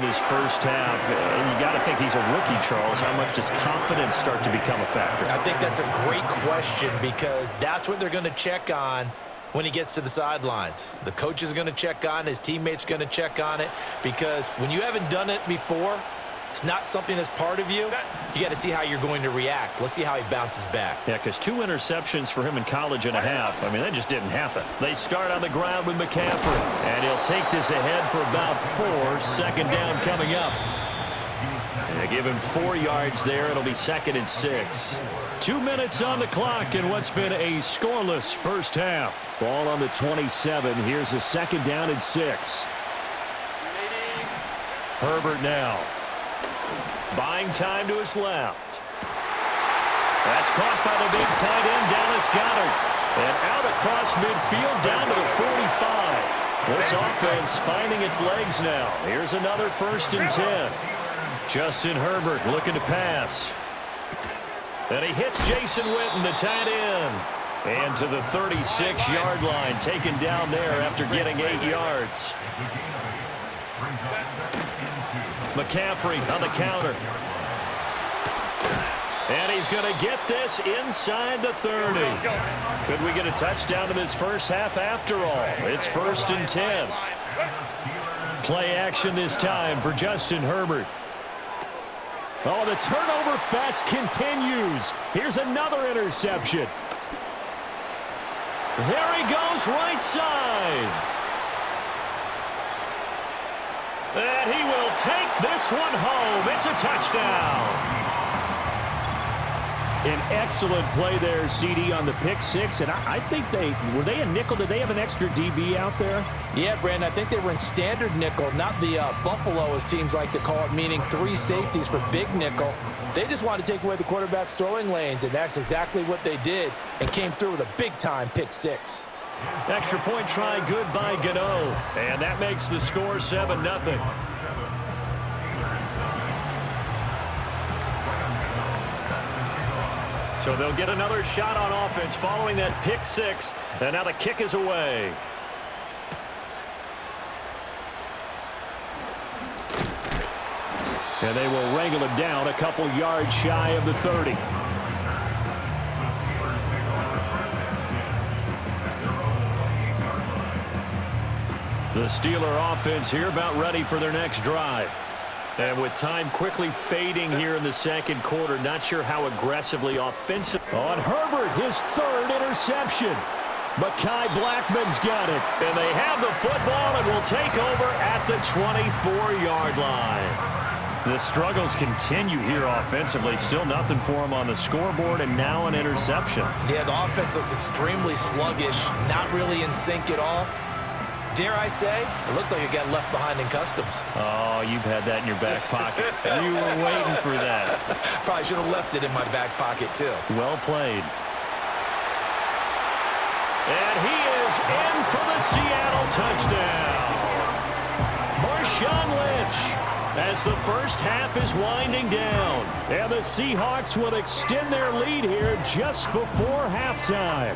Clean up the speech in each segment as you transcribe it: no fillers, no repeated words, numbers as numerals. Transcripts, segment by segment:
This first half, and you got to think he's a rookie, Charles. How much does confidence start to become a factor? I think that's a great question because that's what they're going to check on when he gets to the sidelines. The coach is going to check on, his teammates going to check on it, because when you haven't done it before, it's not something that's part of you. You got to see how you're going to react. Let's see how he bounces back. Yeah, because 2 interceptions for him in college and a half. I mean, that just didn't happen. They start on the ground with McCaffrey, and he'll take this ahead for about 4. Second down coming up. And they give him 4 yards there. It'll be 2nd and 6. 2 minutes on the clock in what's been a scoreless first half. Ball on the 27. Here's a 2nd down and 6. Herbert now. Buying time to his left. That's caught by the big tight end, Dallas Goedert. And out across midfield down to the 45. This offense finding its legs now. Here's another 1st and 10. Justin Herbert looking to pass. And he hits Jason Witten, the tight end. And to the 36-yard line, taken down there after getting 8 yards. McCaffrey on the counter. And he's going to get this inside the 30. Could we get a touchdown in this first half after all? It's 1st and 10. Play action this time for Justin Herbert. Oh, the turnover fest continues. Here's another interception. There he goes, right side. And he will take this one home. It's a touchdown. An excellent play there, CD, on the pick 6. And I think were they a nickel? Did they have an extra DB out there? Yeah, Brandon, I think they were in standard nickel, not the Buffalo, as teams like to call it, meaning 3 safeties for big nickel. They just wanted to take away the quarterback's throwing lanes, and that's exactly what they did, and came through with a big-time pick 6. Extra point try good by Gano. And that makes the score 7-0. So they'll get another shot on offense following that pick 6. And now the kick is away. And they will wrangle him down a couple yards shy of the 30. The Steeler offense here about ready for their next drive. And with time quickly fading here in the second quarter, not sure how aggressively offensive. On Herbert, his 3rd interception. Mekhi Blackman's got it. And they have the football and will take over at the 24-yard line. The struggles continue here offensively. Still nothing for him on the scoreboard, and now an interception. Yeah, the offense looks extremely sluggish, not really in sync at all. Dare I say, it looks like it got left behind in customs. Oh, you've had that in your back pocket. You were waiting for that. Probably should have left it in my back pocket, too. Well played. And he is in for the Seattle touchdown. Marshawn Lynch, as the first half is winding down. And the Seahawks will extend their lead here just before halftime.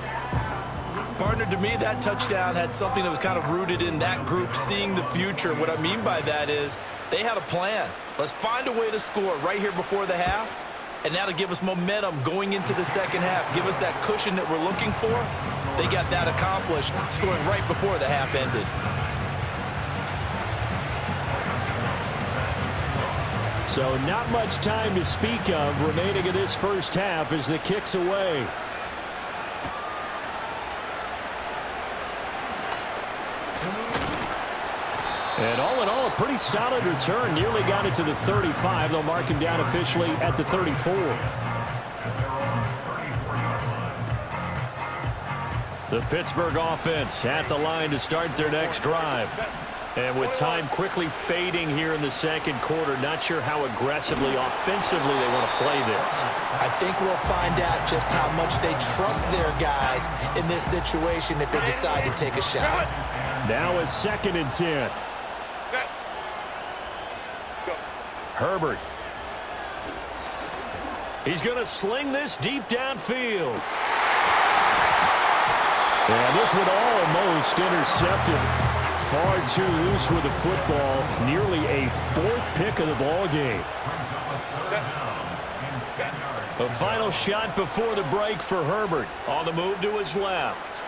Partner, to me, that touchdown had something that was kind of rooted in that group seeing the future. What I mean by that is they had a plan. Let's find a way to score right here before the half, and that'll give us momentum going into the second half. Give us that cushion that we're looking for. They got that accomplished, scoring right before the half ended. So not much time to speak of remaining in this first half as the kick's away. And all in all, a pretty solid return. Nearly got it to the 35. They'll mark him down officially at the 34. The Pittsburgh offense at the line to start their next drive. And with time quickly fading here in the second quarter, not sure how aggressively, offensively they want to play this. I think we'll find out just how much they trust their guys in this situation if they decide to take a shot. Now is 2nd and 10. Herbert. He's going to sling this deep downfield. And this one almost intercepted. far too loose with the football. Nearly a fourth pick of the ball game. A final shot before the break for Herbert. On the move to his left.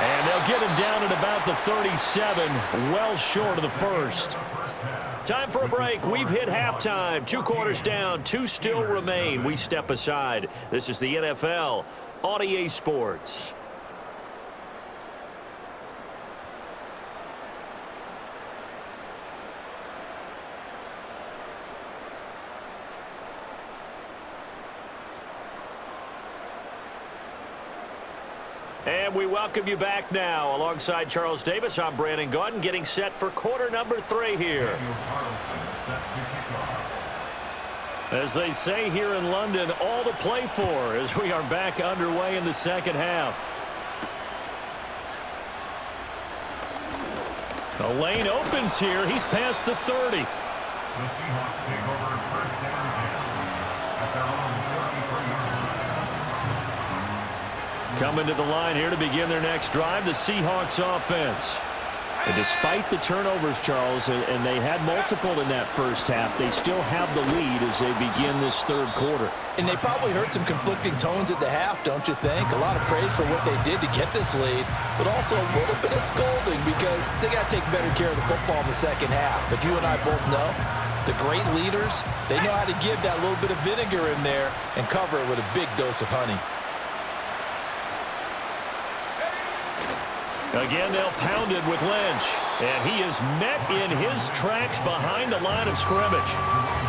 And they'll get him down at about the 37, well short of the first. Time for a break. We've hit halftime. 2 quarters down, 2 still remain. We step aside. This is the NFL on EA Sports. And we welcome you back now. Alongside Charles Davis, I'm Brandon Gaudin, getting set for quarter number 3 here. As they say here in London, all to play for as we are back underway in the second half. The lane opens here. He's past the 30. The Seahawks take over first down and 10 at their own 33-yard line. Coming to the line here to begin their next drive, the Seahawks offense. And despite the turnovers, Charles, and they had multiple in that first half, they still have the lead as they begin this third quarter. And they probably heard some conflicting tones at the half, don't you think? A lot of praise for what they did to get this lead, but also a little bit of scolding because they got to take better care of the football in the second half. But you and I both know the great leaders, they know how to give that little bit of vinegar in there and cover it with a big dose of honey. Again, they'll pound it with Lynch. And he is met in his tracks behind the line of scrimmage.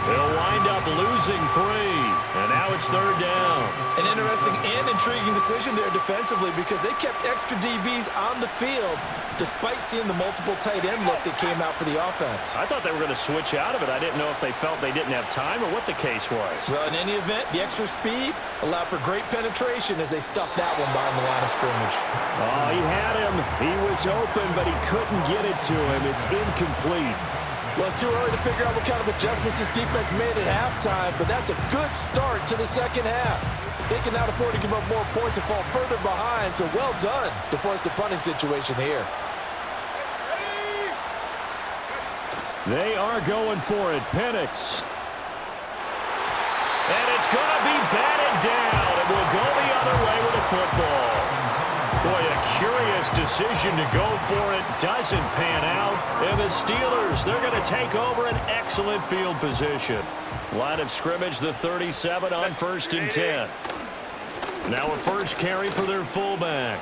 They'll wind up losing 3. And now it's third down. An interesting and intriguing decision there defensively because they kept extra DBs on the field despite seeing the multiple tight end look that came out for the offense. I thought they were going to switch out of it. I didn't know if they felt they didn't have time or what the case was. Well, in any event, the extra speed allowed for great penetration as they stuffed that one behind the line of scrimmage. Oh, he had him. He was open, but he couldn't get it to him. It's incomplete. Well, it's too early to figure out what kind of adjustments this defense made at halftime, but that's a good start to the second half. They can now afford to give up more points and fall further behind, so well done to force the punting situation here. They are going for it. Penix. And it's going to be batted down. It will go the other way with the football. Boy, a curious decision to go for it. Doesn't pan out. And the Steelers, they're going to take over an excellent field position. Line of scrimmage, the 37 on 1st and 10. Now a first carry for their fullback.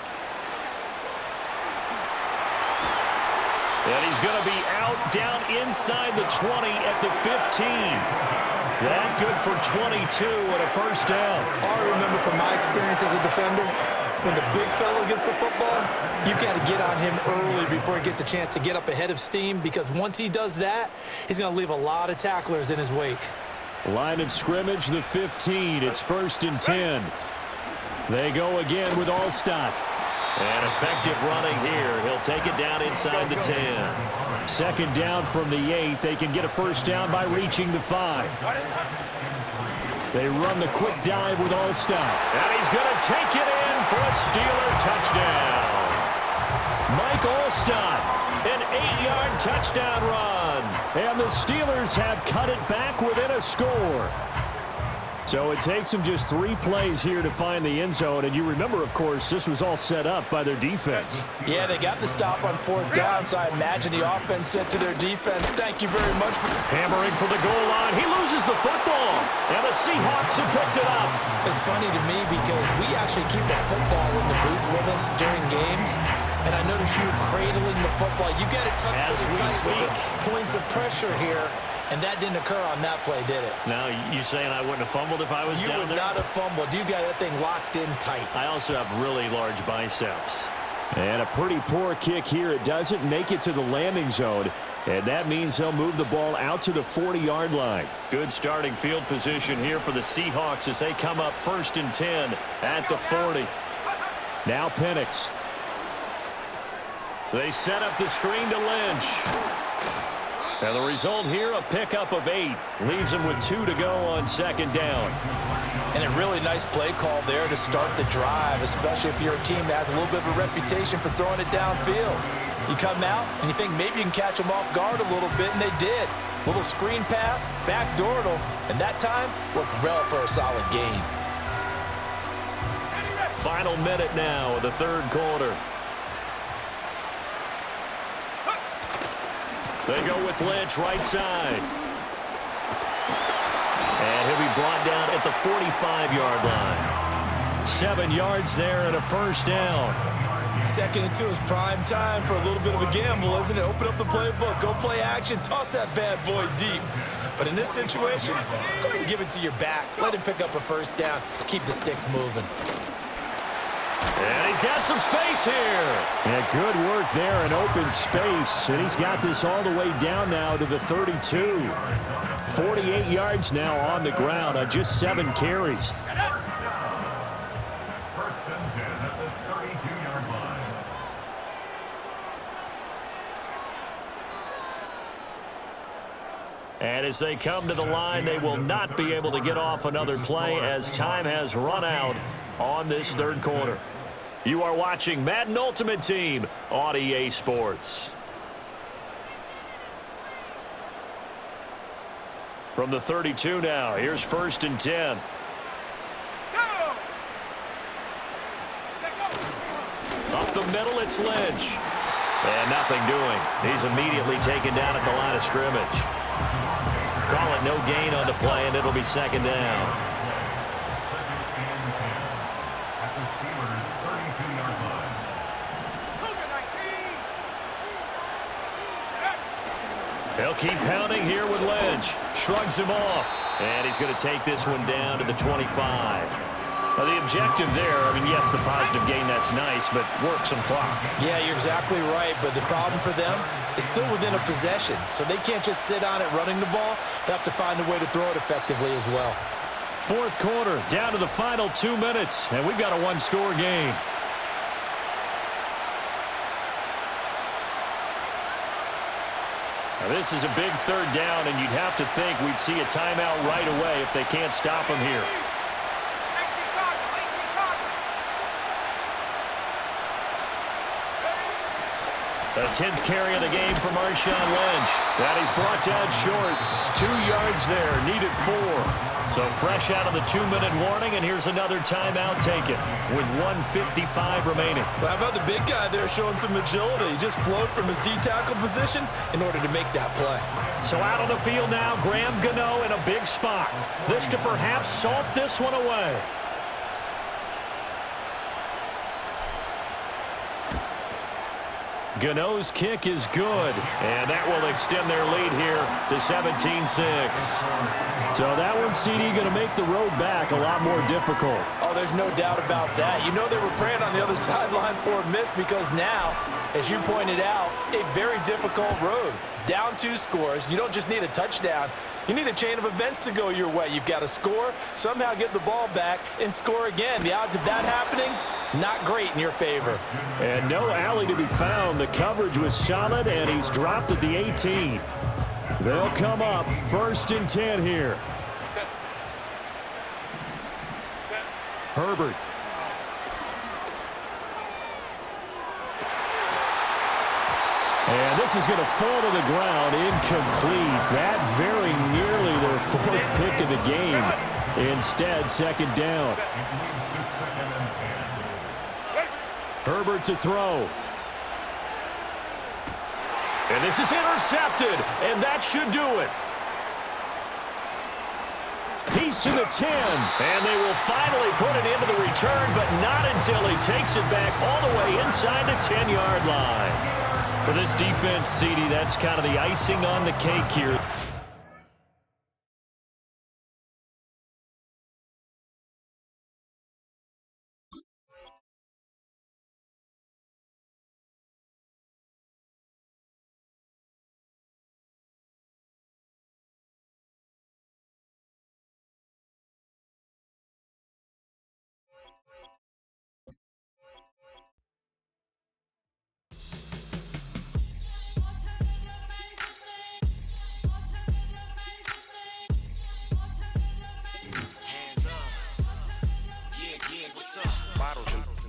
And he's going to be out down inside the 20 at the 15. That good for 22 and a first down. I remember from my experience as a defender, when the big fella gets the football, you've got to get on him early before he gets a chance to get up ahead of steam, because once he does that, he's going to leave a lot of tacklers in his wake. Line of scrimmage, the 15. It's 1st and 10. They go again with Allstott. And effective running here. He'll take it down inside the 10. 2nd down from the 8. They can get a first down by reaching the 5. They run the quick dive with Allstott. And he's going to take it in for a Steeler touchdown. Mike Allstott, an 8-yard touchdown run. And the Steelers have cut it back within a score. So it takes them just 3 plays here to find the end zone. And you remember, of course, this was all set up by their defense. Yeah, they got the stop on 4th down, so I imagine the offense said to their defense, thank you very much. Hammering for the goal line. He loses the football. And the Seahawks have picked it up. It's funny to me because we actually keep a football in the booth with us during games. And I notice you cradling the football. You get it tucked pretty tight with the points of pressure here. And that didn't occur on that play, did it? Now, you saying I wouldn't have fumbled if I was down there? You would not have fumbled. You got that thing locked in tight. I also have really large biceps. And a pretty poor kick here. It doesn't make it to the landing zone. And that means they'll move the ball out to the 40-yard line. Good starting field position here for the Seahawks as they come up 1st and 10 at the 40. Now Penix. They set up the screen to Lynch. And the result here, a pickup of 8. Leaves them with 2 to go on 2nd down. And a really nice play call there to start the drive, especially if you're a team that has a little bit of a reputation for throwing it downfield. You come out, and you think maybe you can catch them off guard a little bit, and they did. Little screen pass, backdoored them, and that time worked well for a solid gain. Final minute now of the third quarter. They go with Lynch right side. And he'll be brought down at the 45-yard line. 7 yards there and a first down. 2nd and 2 is prime time for a little bit of a gamble, isn't it? Open up the playbook, go play action, toss that bad boy deep. But in this situation, go ahead and give it to your back. Let him pick up a first down. Keep the sticks moving. And he's got some space here. Yeah, good work there in open space. And he's got this all the way down now to the 32. 48 yards now on the ground on just 7 carries. First and 10 at the 32-yard line. And as they come to the line, they will not be able to get off another play as time has run out on this third quarter. You are watching Madden Ultimate Team on EA Sports. From the 32 now, here's 1st and 10. Up the middle, it's Lynch. And nothing doing. He's immediately taken down at the line of scrimmage. Call it no gain on the play, and it'll be 2nd down. They'll keep pounding here with Lynch. Shrugs him off. And he's going to take this one down to the 25. Now, the objective there, I mean, yes, the positive gain, that's nice, but work some clock. Yeah, you're exactly right, but the problem for them is still within a possession, so they can't just sit on it running the ball. They have to find a way to throw it effectively as well. 4th quarter, down to the final 2 minutes, and we've got a one-score game. Now, this is a big 3rd down, and you'd have to think we'd see a timeout right away if they can't stop him here. The 10th carry of the game for Marshawn Lynch. That he's brought down short. 2 yards there, needed 4. So fresh out of the 2-minute warning, and here's another timeout taken with 1:55 remaining. Well, how about the big guy there showing some agility? He just flowed from his D-tackle position in order to make that play. So out on the field now, Graham Gano in a big spot. This to perhaps salt this one away. Gano's kick is good, and that will extend their lead here to 17-6. So that one, CD, going to make the road back a lot more difficult. Oh, there's no doubt about that. You know they were praying on the other sideline for a miss because now, as you pointed out, a very difficult road. Down 2 scores. You don't just need a touchdown. You need a chain of events to go your way. You've got to score, somehow get the ball back, and score again. The odds of that happening, not great in your favor. And no alley to be found. The coverage was solid, and he's dropped at the 18. They'll come up 1st and 10 here. Herbert. And this is going to fall to the ground, incomplete. That very nearly their 4th pick of the game. Instead, 2nd down. Herbert to throw. And this is intercepted, and that should do it. He's to the 10, and they will finally put it into the return, but not until he takes it back all the way inside the 10-yard line. For this defense, CD, that's kind of the icing on the cake here.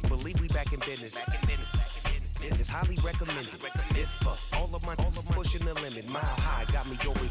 Believe we back in business. It's highly recommended. It's for all of my pushing the limit. Mile high got me over here.